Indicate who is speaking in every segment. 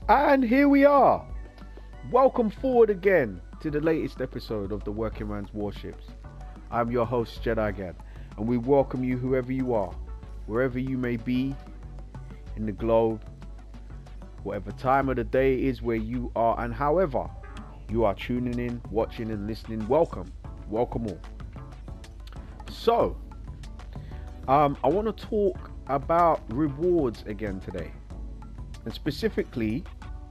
Speaker 1: And here we are. Welcome forward again to the latest episode of the Working Man's Warships. I'm your host, Jedi Gad, and we welcome you whoever you are, wherever you may be in the globe, whatever time of the day it is where you are, and however you are tuning in, watching and listening. Welcome all. So, I want to talk about rewards again today, and specifically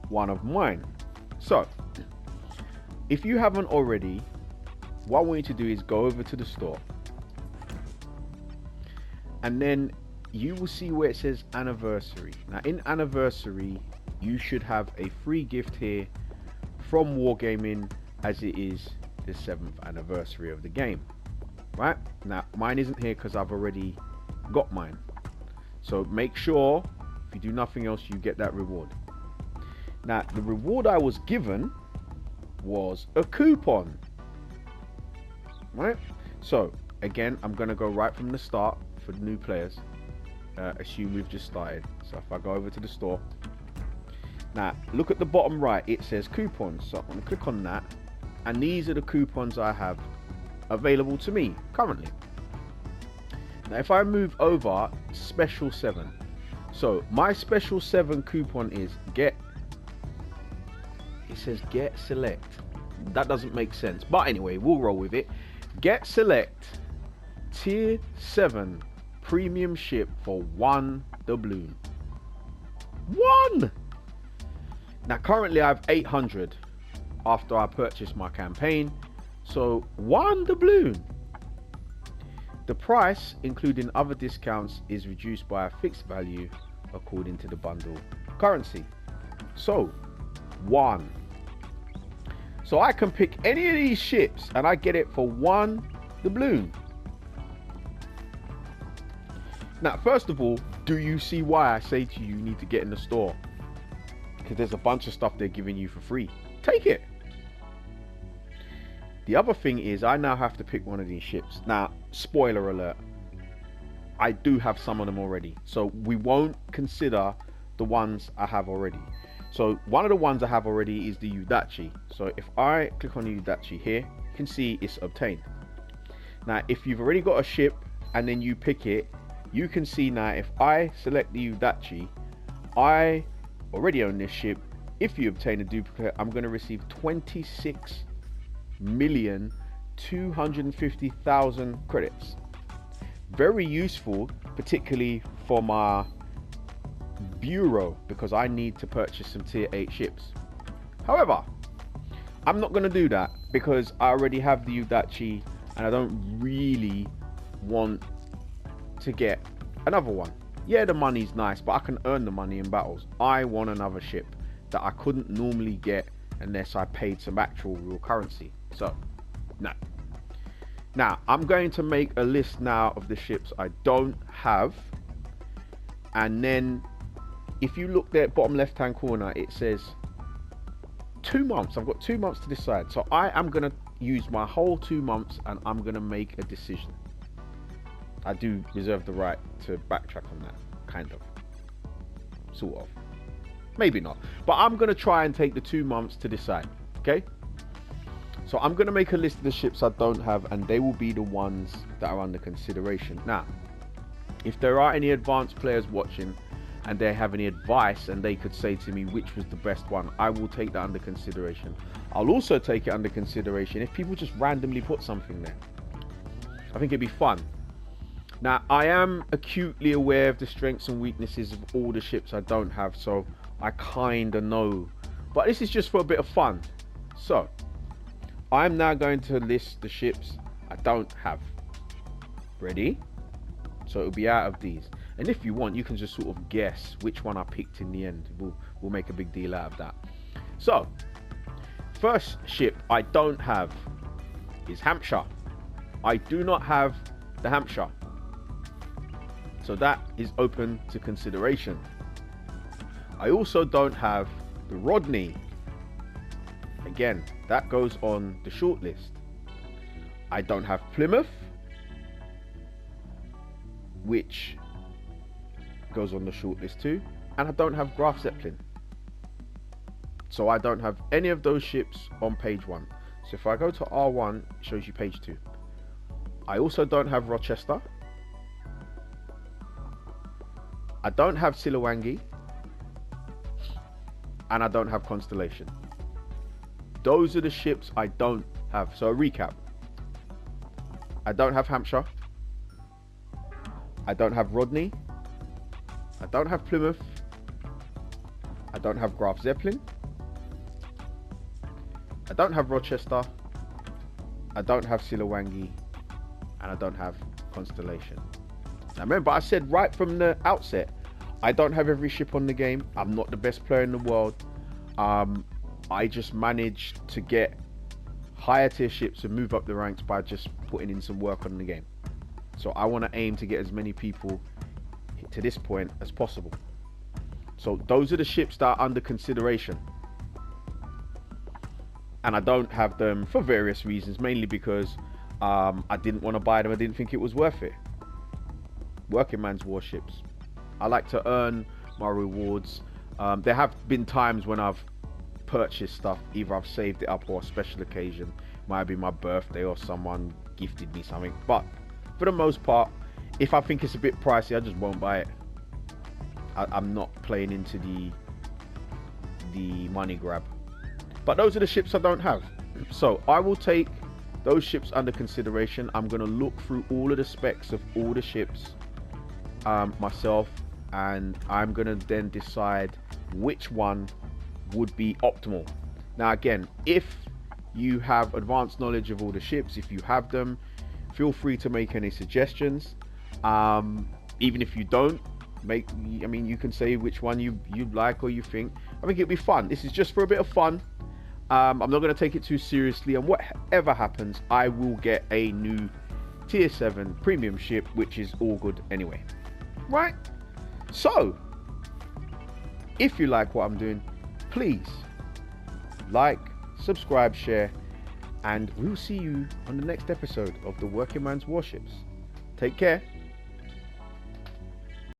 Speaker 1: one of mine. So, if you haven't already, what I want you to do is go over to the store, and then you will see where it says anniversary. Now in anniversary, you should have a free gift here from Wargaming, as it is the 7th anniversary of the game. Right? Now mine isn't here because I've already got mine. So make sure, if you do nothing else, you get that reward. Now the reward I was given was a coupon. Right? So again, I'm going to go right from the start for the new players. Assume we've just started. So if I go over to the store, now look at the bottom right, it says coupons. So I'm going to click on that, and these are the coupons I have available to me currently. Now if I move over, special 7. So my special 7 coupon is get select. That doesn't make sense, but anyway, we'll roll with it. Get select tier 7 premium ship for 1 doubloon. 1! Now currently I have 800 after I purchased my campaign, so 1 doubloon. The price, including other discounts, is reduced by a fixed value according to the bundle currency. So 1. So I can pick any of these ships and I get it for 1 doubloon. Now, first of all, do you see why I say to you, you need to get in the store? Because there's a bunch of stuff they're giving you for free. Take it. The other thing is, I now have to pick one of these ships. Now, spoiler alert, I do have some of them already. So we won't consider the ones I have already. So one of the ones I have already is the Udachi. So if I click on the Udachi here, you can see it's obtained. Now, if you've already got a ship and then you pick it, you can see now if I select the Udachi, I already own this ship. If you obtain a duplicate, I'm going to receive 26,250,000 credits. Very useful, particularly for my bureau, because I need to purchase some tier 8 ships. However, I'm not going to do that because I already have the Udachi and I don't really want to get another one. Yeah, the money's nice, but I can earn the money in battles. I want another ship that I couldn't normally get unless I paid some actual real currency. So no. Now I'm going to make a list now of the ships I don't have, and then if you look there, bottom left hand corner, it says 2 months. I've got 2 months to decide. So I am going to use my whole 2 months and I'm going to make a decision. I do reserve the right to backtrack on that, kind of, sort of, maybe not, but I'm going to try and take the 2 months to decide. Okay, so I'm going to make a list of the ships I don't have, and they will be the ones that are under consideration. Now, if there are any advanced players watching and they have any advice and they could say to me which was the best one, I will take that under consideration. I'll also take it under consideration if people just randomly put something there. I think it'd be fun. Now, I am acutely aware of the strengths and weaknesses of all the ships I don't have, so I kind of know. But this is just for a bit of fun. So, I'm now going to list the ships I don't have. Ready? So it'll be out of these. And if you want, you can just sort of guess which one I picked in the end. We'll make a big deal out of that. So, first ship I don't have is Hampshire. I do not have the Hampshire. So that is open to consideration. I also don't have the Rodney. Again, that goes on the shortlist. I don't have Plymouth, which goes on the shortlist too, and I don't have Graf Zeppelin. So I don't have any of those ships on page 1. So if I go to R1, it shows you page 2. I also don't have Rochester. I don't have Silawangi. And I don't have Constellation. Those are the ships I don't have. So a recap. I don't have Hampshire. I don't have Rodney. I don't have Plymouth. I don't have Graf Zeppelin. I don't have Rochester. I don't have Silawangi. And I don't have Constellation. Now remember, I said right from the outset, I don't have every ship on the game. I'm not the best player in the world. I just managed to get higher tier ships and move up the ranks by just putting in some work on the game. So I want to aim to get as many people to this point as possible. So those are the ships that are under consideration. And I don't have them for various reasons, mainly because I didn't want to buy them. I didn't think it was worth it. Working man's warships. I like to earn my rewards. There have been times when I've purchased stuff, either I've saved it up or a special occasion. Might be my birthday or someone gifted me something. But for the most part, if I think it's a bit pricey, I just won't buy it. I'm not playing into the money grab. But those are the ships I don't have. So I will take those ships under consideration. I'm going to look through all of the specs of all the ships myself, and I'm going to then decide which one would be optimal. Now again, if you have advanced knowledge of all the ships, if you have them, feel free to make any suggestions. Even if you don't, you can say which one you like or you think. I think it'd be fun. This is just for a bit of fun. I'm not going to take it too seriously, and whatever happens, I will get a new tier 7 premium ship, which is all good anyway. Right? So, if you like what I'm doing, please like, subscribe, share, and we'll see you on the next episode of the Working Man's Warships. Take care.